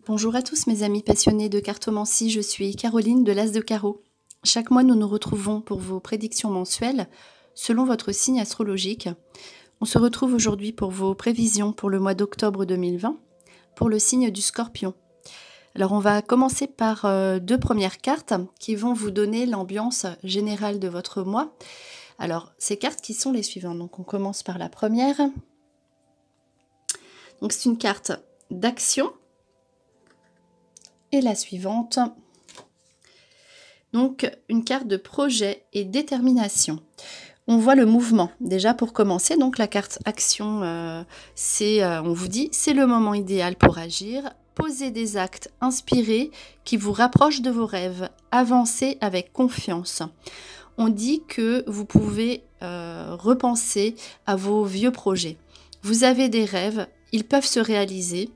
Bonjour à tous mes amis passionnés de cartomancie, je suis Caroline de l'As de Carreau. Chaque mois, nous nous retrouvons pour vos prédictions mensuelles selon votre signe astrologique. On se retrouve aujourd'hui pour vos prévisions pour le mois d'octobre 2020 pour le signe du Scorpion. Alors on va commencer par deux premières cartes qui vont vous donner l'ambiance générale de votre mois. Alors ces cartes qui sont les suivantes. Donc on commence par la première. Donc c'est une carte d'action. Et la suivante, donc une carte de projet et détermination. On voit le mouvement déjà pour commencer. Donc la carte action, on vous dit, c'est le moment idéal pour agir. Posez des actes inspirés qui vous rapprochent de vos rêves. Avancez avec confiance. On dit que vous pouvez repenser à vos vieux projets. Vous avez des rêves, ils peuvent se réaliser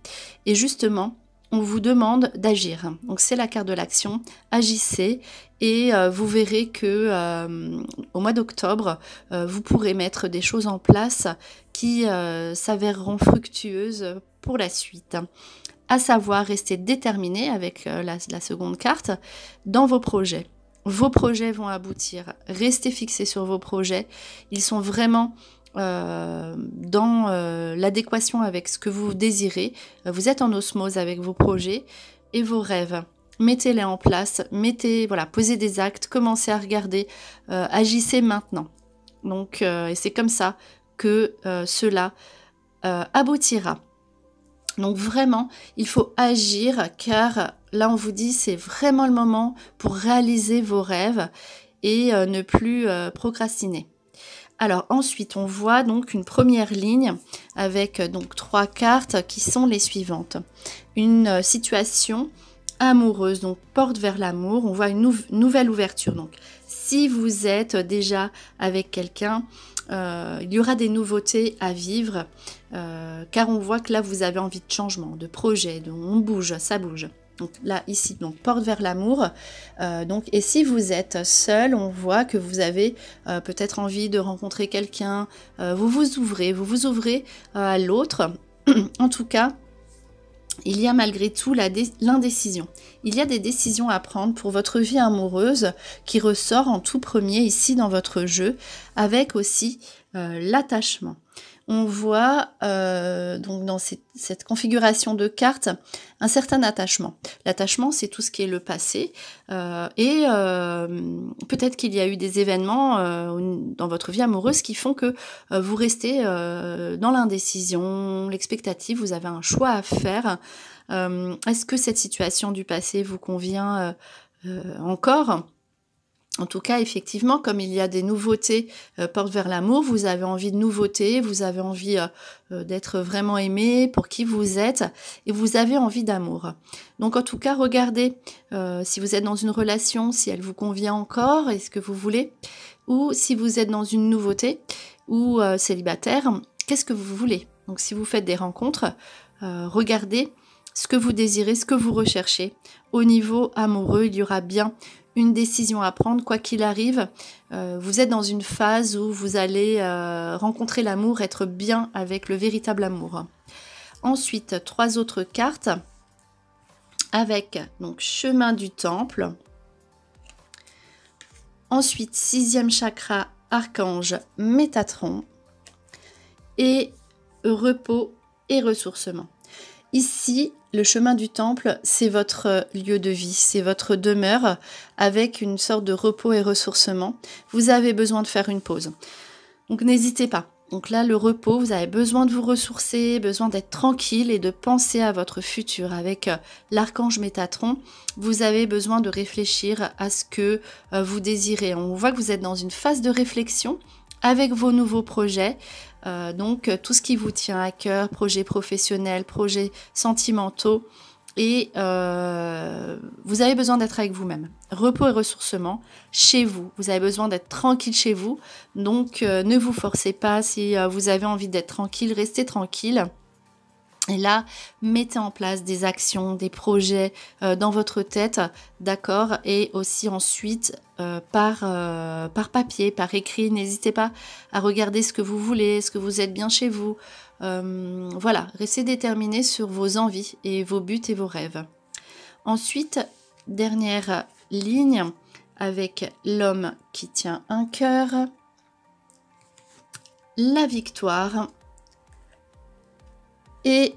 et justement, on vous demande d'agir. Donc c'est la carte de l'action. Agissez et vous verrez que au mois d'octobre, vous pourrez mettre des choses en place qui s'avéreront fructueuses pour la suite. À savoir, rester déterminé avec la seconde carte dans vos projets. Vos projets vont aboutir. Restez fixés sur vos projets. Ils sont vraiment dans l'adéquation avec ce que vous désirez. Vous êtes en osmose avec vos projets et vos rêves. Mettez-les en place, posez des actes, commencez à regarder, agissez maintenant. Donc, et c'est comme ça que cela aboutira. Donc vraiment, il faut agir car là on vous dit c'est vraiment le moment pour réaliser vos rêves et ne plus procrastiner. Alors ensuite, on voit donc une première ligne avec donc trois cartes qui sont les suivantes. Une situation amoureuse, donc porte vers l'amour. On voit une nouvelle ouverture. Donc si vous êtes déjà avec quelqu'un, il y aura des nouveautés à vivre car on voit que là vous avez envie de changement, de projet, on bouge, ça bouge. Donc là, ici, donc porte vers l'amour. Et si vous êtes seul, on voit que vous avez peut-être envie de rencontrer quelqu'un. Vous vous ouvrez à l'autre. En tout cas, il y a malgré tout l'indécision. Il y a des décisions à prendre pour votre vie amoureuse qui ressort en tout premier ici dans votre jeu, avec aussi l'attachement. On voit donc dans cette configuration de cartes un certain attachement. L'attachement, c'est tout ce qui est le passé et peut-être qu'il y a eu des événements dans votre vie amoureuse qui font que vous restez dans l'indécision, l'expectative, vous avez un choix à faire. Est-ce que cette situation du passé vous convient encore ? En tout cas, effectivement, comme il y a des nouveautés portent vers l'amour, vous avez envie de nouveautés, vous avez envie d'être vraiment aimé pour qui vous êtes et vous avez envie d'amour. Donc en tout cas, regardez si vous êtes dans une relation, si elle vous convient encore, est-ce que vous voulez, ou si vous êtes dans une nouveauté ou célibataire, qu'est-ce que vous voulez. Donc si vous faites des rencontres, regardez ce que vous désirez, ce que vous recherchez. Au niveau amoureux, il y aura bien une décision à prendre, quoi qu'il arrive. Vous êtes dans une phase où vous allez rencontrer l'amour, être bien avec le véritable amour. Ensuite, trois autres cartes avec donc chemin du temple. Ensuite, 6e chakra, archange Métatron. Et repos et ressourcement. Ici, le chemin du temple, c'est votre lieu de vie, c'est votre demeure avec une sorte de repos et ressourcement. Vous avez besoin de faire une pause. Donc n'hésitez pas. Donc là, le repos, vous avez besoin de vous ressourcer, besoin d'être tranquille et de penser à votre futur. Avec l'archange Métatron, vous avez besoin de réfléchir à ce que vous désirez. On voit que vous êtes dans une phase de réflexion avec vos nouveaux projets. Donc tout ce qui vous tient à cœur, projets professionnels, projets sentimentaux, et vous avez besoin d'être avec vous-même. Repos et ressourcement chez vous. Vous avez besoin d'être tranquille chez vous. Donc ne vous forcez pas. Si vous avez envie d'être tranquille, restez tranquille. Et là, mettez en place des actions, des projets dans votre tête, d'accord? Et aussi ensuite, par papier, par écrit, n'hésitez pas à regarder ce que vous voulez, est-ce que vous êtes bien chez vous, Voilà, restez déterminé sur vos envies et vos buts et vos rêves. Ensuite, dernière ligne avec l'homme qui tient un cœur, la victoire et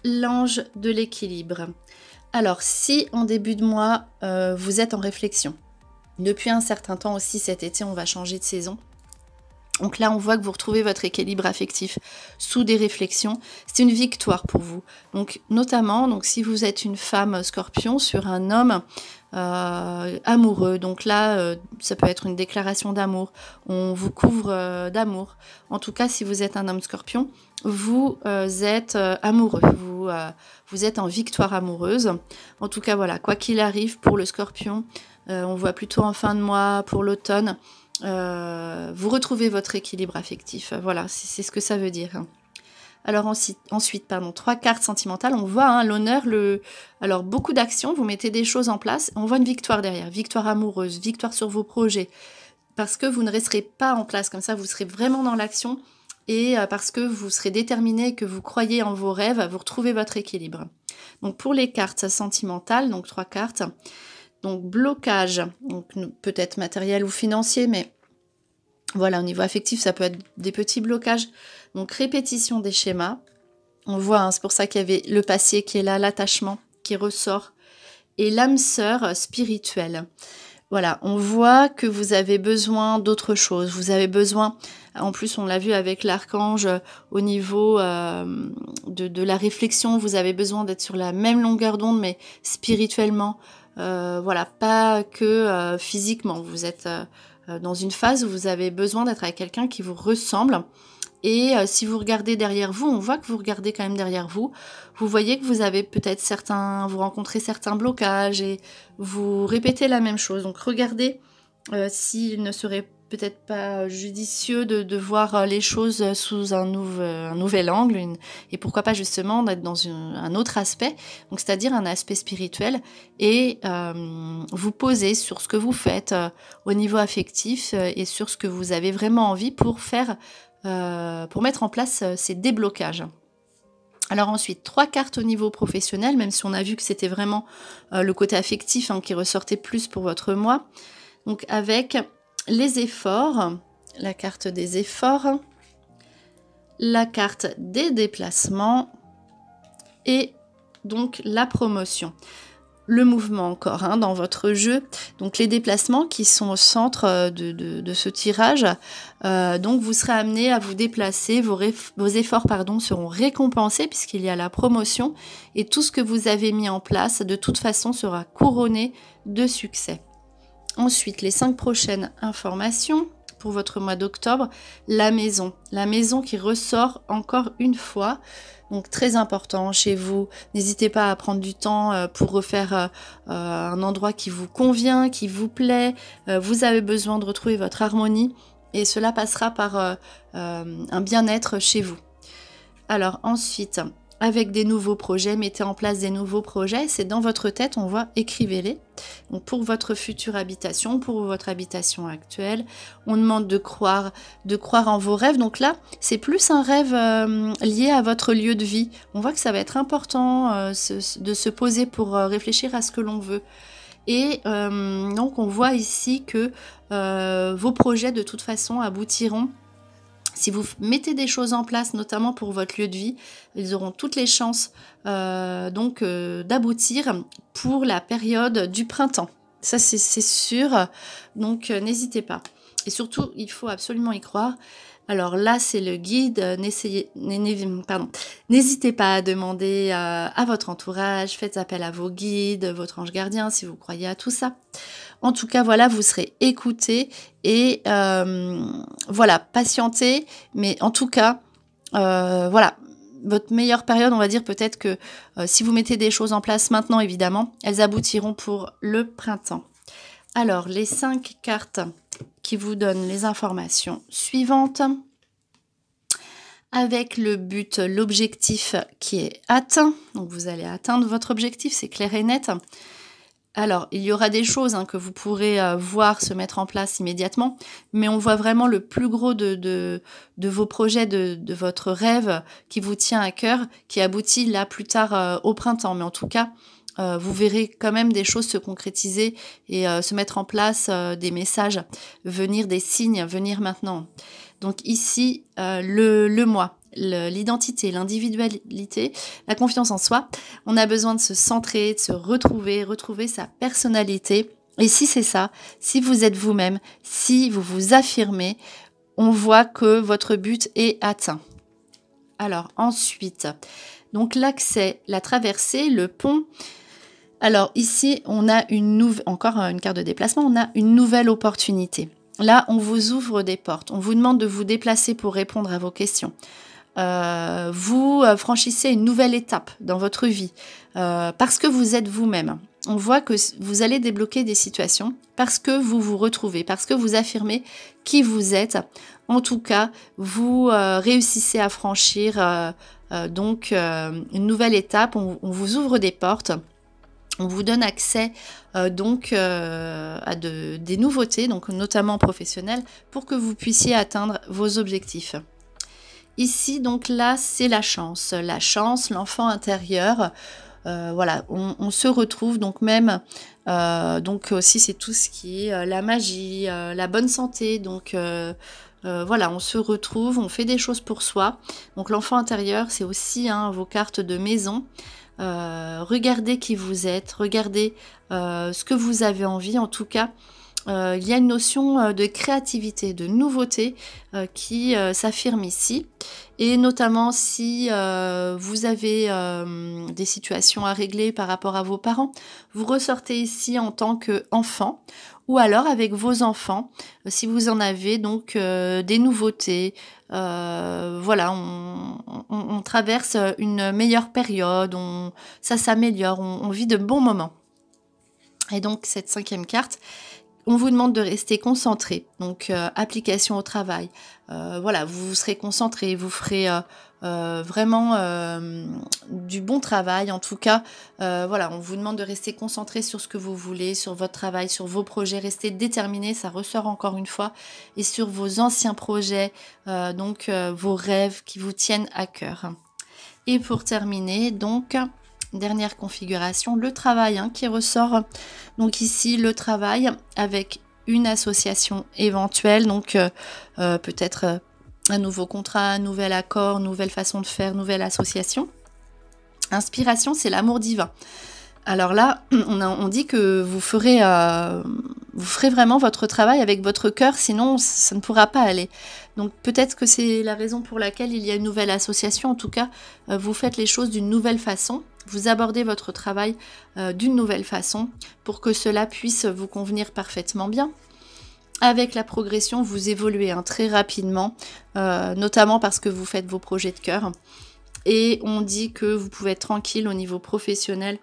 l'ange de l'équilibre. Alors, si en début de mois, vous êtes en réflexion, depuis un certain temps aussi cet été, on va changer de saison. Donc là, on voit que vous retrouvez votre équilibre affectif sous des réflexions. C'est une victoire pour vous. Donc notamment, donc si vous êtes une femme scorpion sur un homme amoureux, donc là, ça peut être une déclaration d'amour. On vous couvre d'amour. En tout cas, si vous êtes un homme scorpion, vous êtes amoureux. Vous êtes en victoire amoureuse. En tout cas, voilà, quoi qu'il arrive pour le scorpion, on voit plutôt en fin de mois, pour l'automne, vous retrouvez votre équilibre affectif. Voilà, c'est ce que ça veut dire. Alors ensuite, 3 cartes sentimentales. On voit l'honneur, alors beaucoup d'actions, vous mettez des choses en place. On voit une victoire derrière, victoire amoureuse, victoire sur vos projets. Parce que vous ne resterez pas en place comme ça, vous serez vraiment dans l'action. Et parce que vous serez déterminé, que vous croyez en vos rêves, vous retrouvez votre équilibre. Donc pour les cartes sentimentales, donc 3 cartes. Donc blocage, donc peut-être matériel ou financier, mais voilà, au niveau affectif, ça peut être des petits blocages. Donc répétition des schémas. On voit, c'est pour ça qu'il y avait le passé qui est là, l'attachement qui ressort. Et l'âme sœur spirituelle. Voilà, on voit que vous avez besoin d'autre chose. Vous avez besoin, en plus on l'a vu avec l'archange, au niveau de la réflexion, vous avez besoin d'être sur la même longueur d'onde, mais spirituellement. Voilà, pas que physiquement. Vous êtes dans une phase où vous avez besoin d'être avec quelqu'un qui vous ressemble. Et si vous regardez derrière vous, on voit que vous regardez quand même derrière vous. Vous voyez que vous avez peut-être vous rencontrez certains blocages et vous répétez la même chose. Donc regardez s'il ne serait peut-être pas judicieux de voir les choses sous un nouvel angle et pourquoi pas justement d'être dans un autre aspect, donc c'est-à-dire un aspect spirituel et vous poser sur ce que vous faites au niveau affectif et sur ce que vous avez vraiment envie pour mettre en place ces déblocages. Alors ensuite, 3 cartes au niveau professionnel, même si on a vu que c'était vraiment le côté affectif qui ressortait plus pour votre mois. Donc avec les efforts, la carte des efforts, la carte des déplacements et donc la promotion. Le mouvement encore dans votre jeu, donc les déplacements qui sont au centre de ce tirage, donc vous serez amené à vous déplacer, vos efforts seront récompensés puisqu'il y a la promotion et tout ce que vous avez mis en place de toute façon sera couronné de succès. Ensuite, les 5 prochaines informations pour votre mois d'octobre, la maison qui ressort encore une fois. Donc très important chez vous, n'hésitez pas à prendre du temps pour refaire un endroit qui vous convient, qui vous plaît. Vous avez besoin de retrouver votre harmonie et cela passera par un bien-être chez vous. Alors ensuite, avec des nouveaux projets, mettez en place des nouveaux projets, c'est dans votre tête, on voit, écrivez-les. Donc pour votre future habitation, pour votre habitation actuelle, on demande de croire en vos rêves. Donc là, c'est plus un rêve lié à votre lieu de vie. On voit que ça va être important de se poser pour réfléchir à ce que l'on veut. Et donc on voit ici que vos projets de toute façon aboutiront. Si vous mettez des choses en place, notamment pour votre lieu de vie, ils auront toutes les chances d'aboutir pour la période du printemps. Ça, c'est sûr. Donc, n'hésitez pas. Et surtout, il faut absolument y croire. Alors là, c'est le guide. N'hésitez pas à demander à votre entourage. Faites appel à vos guides, votre ange gardien, si vous croyez à tout ça. En tout cas, voilà, vous serez écoutés et voilà, patientez. Mais en tout cas, voilà, votre meilleure période, on va dire peut-être que si vous mettez des choses en place maintenant, évidemment, elles aboutiront pour le printemps. Alors, les 5 cartes qui vous donnent les informations suivantes. Avec le but, l'objectif qui est atteint. Donc, vous allez atteindre votre objectif, c'est clair et net. Alors, il y aura des choses que vous pourrez voir se mettre en place immédiatement, mais on voit vraiment le plus gros de vos projets, de votre rêve qui vous tient à cœur, qui aboutit là plus tard au printemps. Mais en tout cas, vous verrez quand même des choses se concrétiser et se mettre en place, des messages, venir des signes, venir maintenant. Donc ici, le moi, l'identité, l'individualité, la confiance en soi, on a besoin de se centrer, de se retrouver sa personnalité. Et si c'est ça, si vous êtes vous-même, si vous vous affirmez, on voit que votre but est atteint. Alors ensuite, donc l'accès, la traversée, le pont. Alors ici, on a encore une carte de déplacement, on a une nouvelle opportunité. Là, on vous ouvre des portes, on vous demande de vous déplacer pour répondre à vos questions. Vous franchissez une nouvelle étape dans votre vie parce que vous êtes vous-même. On voit que vous allez débloquer des situations parce que vous vous retrouvez, parce que vous affirmez qui vous êtes. En tout cas, vous réussissez à franchir donc une nouvelle étape. On vous ouvre des portes. On vous donne accès à des nouveautés, donc notamment professionnelles, pour que vous puissiez atteindre vos objectifs. Ici, donc là, c'est la chance, l'enfant intérieur. Voilà, on se retrouve donc même, donc aussi c'est tout ce qui est la magie, la bonne santé. Donc voilà, on se retrouve, on fait des choses pour soi. Donc l'enfant intérieur, c'est aussi vos cartes de maison. Regardez qui vous êtes, regardez ce que vous avez envie. En tout cas, il y a une notion de créativité, de nouveauté qui s'affirme ici. Et notamment si vous avez des situations à régler par rapport à vos parents, vous ressortez ici en tant qu'enfant ou alors avec vos enfants, si vous en avez, donc des nouveautés. Voilà, on traverse une meilleure période, ça s'améliore, on vit de bons moments. Et donc cette 5e carte, on vous demande de rester concentré, donc application au travail. Voilà, vous serez concentré, vous ferez vraiment du bon travail. En tout cas, voilà, on vous demande de rester concentré sur ce que vous voulez, sur votre travail, sur vos projets. Restez déterminé, ça ressort encore une fois, et sur vos anciens projets, donc vos rêves qui vous tiennent à cœur. Et pour terminer, donc dernière configuration, le travail qui ressort. Donc ici, le travail avec une association éventuelle, donc peut-être un nouveau contrat, un nouvel accord, nouvelle façon de faire, nouvelle association. Inspiration, c'est l'amour divin. Alors là, on dit que vous ferez vraiment votre travail avec votre cœur, sinon ça ne pourra pas aller. Donc peut-être que c'est la raison pour laquelle il y a une nouvelle association. En tout cas, vous faites les choses d'une nouvelle façon. Vous abordez votre travail d'une nouvelle façon pour que cela puisse vous convenir parfaitement bien. Avec la progression, vous évoluez très rapidement, notamment parce que vous faites vos projets de cœur. Et on dit que vous pouvez être tranquille au niveau professionnel.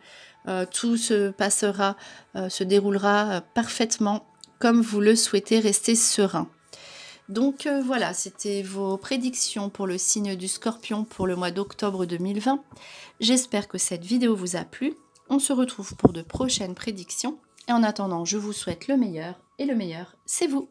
Tout se déroulera parfaitement comme vous le souhaitez, rester serein. Donc voilà, c'était vos prédictions pour le signe du Scorpion pour le mois d'octobre 2020. J'espère que cette vidéo vous a plu. On se retrouve pour de prochaines prédictions. Et en attendant, je vous souhaite le meilleur. Et le meilleur, c'est vous.